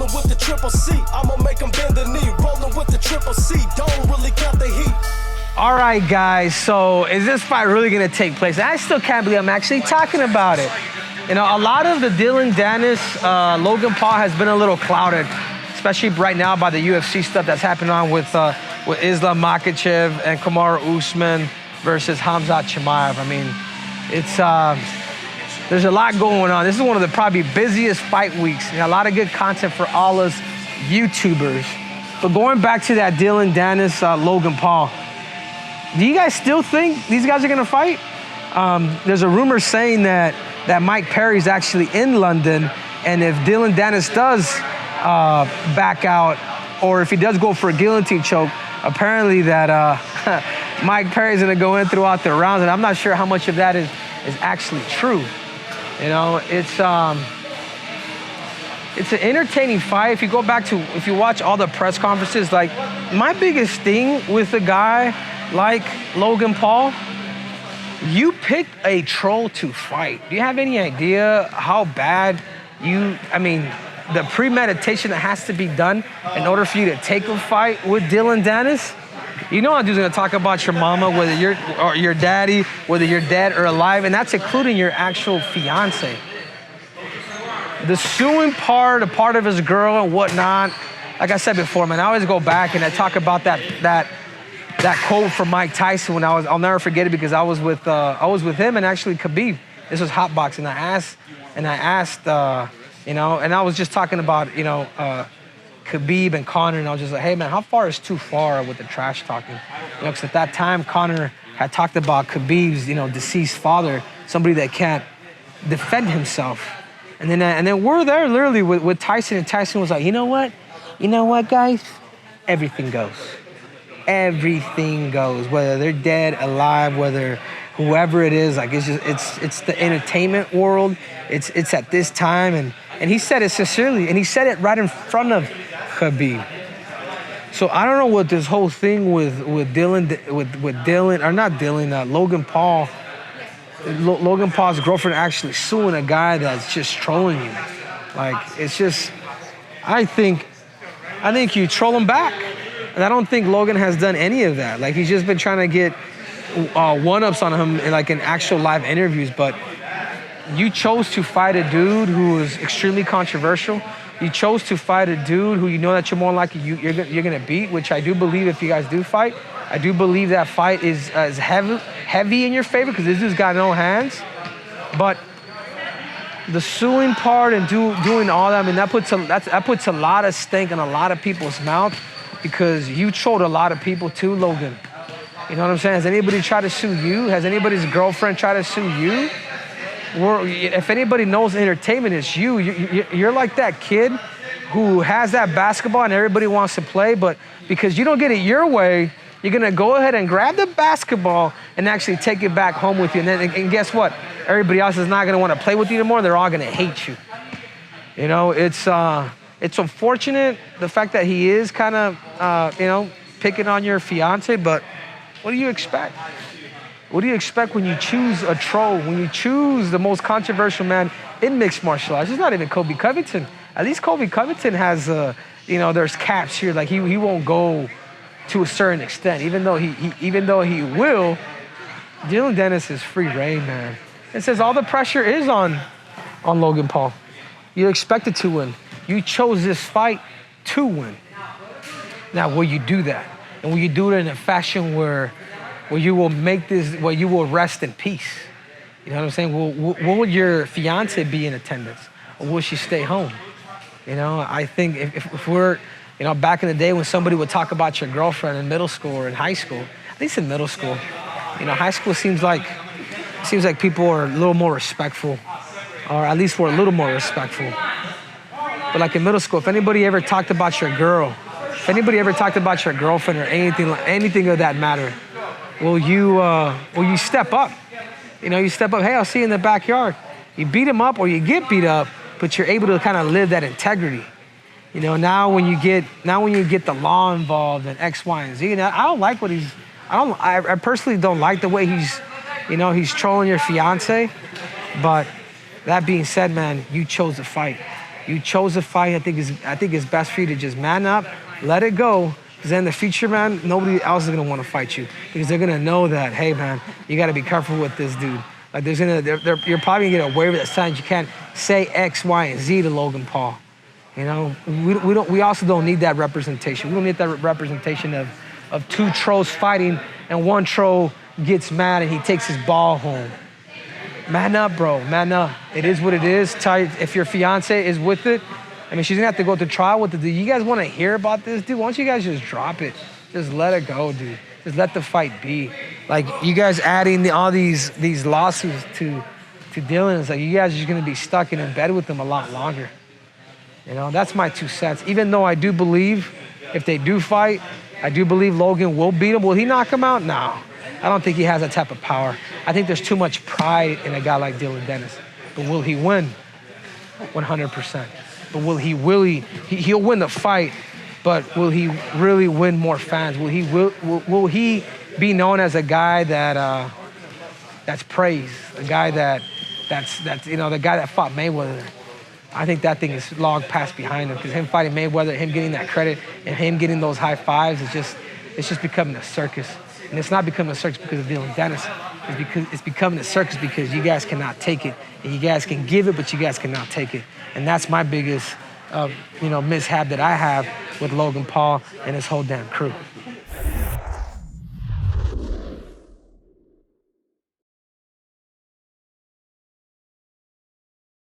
Rolling with the triple C, I'ma make them bend the knee. Rolling with the triple C, don't really count the heat. All right, guys, so is this fight really gonna take place? I still can't believe I'm actually talking about it. You know, a lot of the Dillon Danis, Logan Paul has been a little clouded, especially right now by the UFC stuff that's happening on with Islam Makhachev and Kamaru Usman versus Khamzat Chimaev. I mean, it's there's a lot going on. This is one of the probably busiest fight weeks. A lot of good content for all us YouTubers. But going back to that Dillon Danis, Logan Paul, do you guys still think these guys are gonna fight? There's a rumor saying that Mike Perry's actually in London, and if Dillon Danis does back out, or if he does go for a guillotine choke, apparently that Mike Perry's gonna go in throughout the rounds, and I'm not sure how much of that is actually true. You know, it's an entertaining fight. If you go back to, if you watch all the press conferences, like my biggest thing with a guy like Logan Paul, you picked a troll to fight. Do you have any idea how bad I mean, the premeditation that has to be done in order for you to take a fight with Dillon Danis? You know, I'm just gonna talk about your mama, whether you're, or your daddy, whether you're dead or alive, and that's including your actual fiance. The suing part, a part of his girl and whatnot, like I said before, man, I always go back and I talk about that quote from Mike Tyson when I'll never forget it, because I was with him and actually Khabib. This was hot boxing. I asked, you know, and I was just talking about, you know, Khabib and Conor, and I was just like, hey man, how far is too far with the trash talking? You know, because at that time, Conor had talked about Khabib's, you know, deceased father, somebody that can't defend himself. And then we're there literally with Tyson, and Tyson was like, you know what, guys? Everything goes. Everything goes, whether they're dead, alive, whether whoever it is, like it's the entertainment world. It's at this time, and he said it sincerely, and he said it right in front of Khabib. So I don't know what this whole thing with Logan Paul. Logan Paul's girlfriend actually suing a guy that's just trolling you. Like, it's just, I think you troll him back. And I don't think Logan has done any of that. Like, he's just been trying to get one-ups on him in actual live interviews. But you chose to fight a dude who is extremely controversial. You chose to fight a dude who you know that you're more likely you're gonna beat, which I do believe if you guys do fight. I do believe that fight is heavy in your favor, because this dude's got no hands. But the suing part and doing all that, I mean, that puts a lot of stink in a lot of people's mouth, because you trolled a lot of people too, Logan. You know what I'm saying? Has anybody tried to sue you? Has anybody's girlfriend tried to sue you? If anybody knows entertainment, it's you. You're like that kid who has that basketball and everybody wants to play, but because you don't get it your way, you're gonna go ahead and grab the basketball and actually take it back home with you. And guess what? Everybody else is not gonna wanna play with you anymore. They're all gonna hate you. You know, it's unfortunate, the fact that he is kind of, you know, picking on your fiance, but what do you expect? What do you expect when you choose a troll, when you choose the most controversial man in mixed martial arts? It's not even Colby Covington. At least Colby Covington has, you know, there's caps here. Like, he won't go to a certain extent, even though he will. Dillon Danis is free reign, man. It says all the pressure is on Logan Paul. You expected to win. You chose this fight to win. Now, will you do that? And will you do it in a fashion where you will where you will rest in peace? You know what I'm saying? Will your fiance be in attendance, or will she stay home? You know, I think if we're, you know, back in the day when somebody would talk about your girlfriend in middle school or in high school, at least in middle school, you know, high school seems like people are a little more respectful, or at least we're a little more respectful. But like in middle school, if anybody ever talked about your girl, if anybody ever talked about your girlfriend or anything of that matter, will you step up? You know, you step up, hey, I'll see you in the backyard. You beat them up or you get beat up, but you're able to kind of live that integrity. You know, now when you get the law involved and X, Y, and Z, I don't like what I personally don't like the way he's trolling your fiance. But that being said, man, you chose to fight. You chose a fight. I think it's best for you to just man up, let it go. Because then in the future, man, nobody else is gonna want to fight you because they're gonna know that, hey, man, you got to be careful with this dude. Like you're probably gonna get a waiver that signs you can't say X, Y, and Z to Logan Paul. You know, we also don't need that representation. We don't need that representation of two trolls fighting and one troll gets mad and he takes his ball home. Man up, bro, man up. It is what it is. If your fiance is with it, I mean, she's gonna have to go to trial with it. Do you guys wanna hear about this, dude? Why don't you guys just drop it? Just let it go, dude. Just let the fight be. Like, you guys adding all these lawsuits to Dillon, it's like you guys are just gonna be stuck in bed with him a lot longer. You know, that's my 2 cents. Even though I do believe if they do fight, I do believe Logan will beat him. Will he knock him out? No. I don't think he has that type of power. I think there's too much pride in a guy like Dillon Danis. But will he win? 100%. But will he really, he'll win the fight, but will he really win more fans? Will he be known as a guy that that's praised, a guy that's you know, the guy that fought Mayweather? I think that thing is long past behind him because him fighting Mayweather, him getting that credit, and him getting those high fives, it's just becoming a circus. And it's not becoming a circus because of Dillon Danis. It's becoming a circus because you guys cannot take it. And you guys can give it, but you guys cannot take it. And that's my biggest, mishap that I have with Logan Paul and his whole damn crew.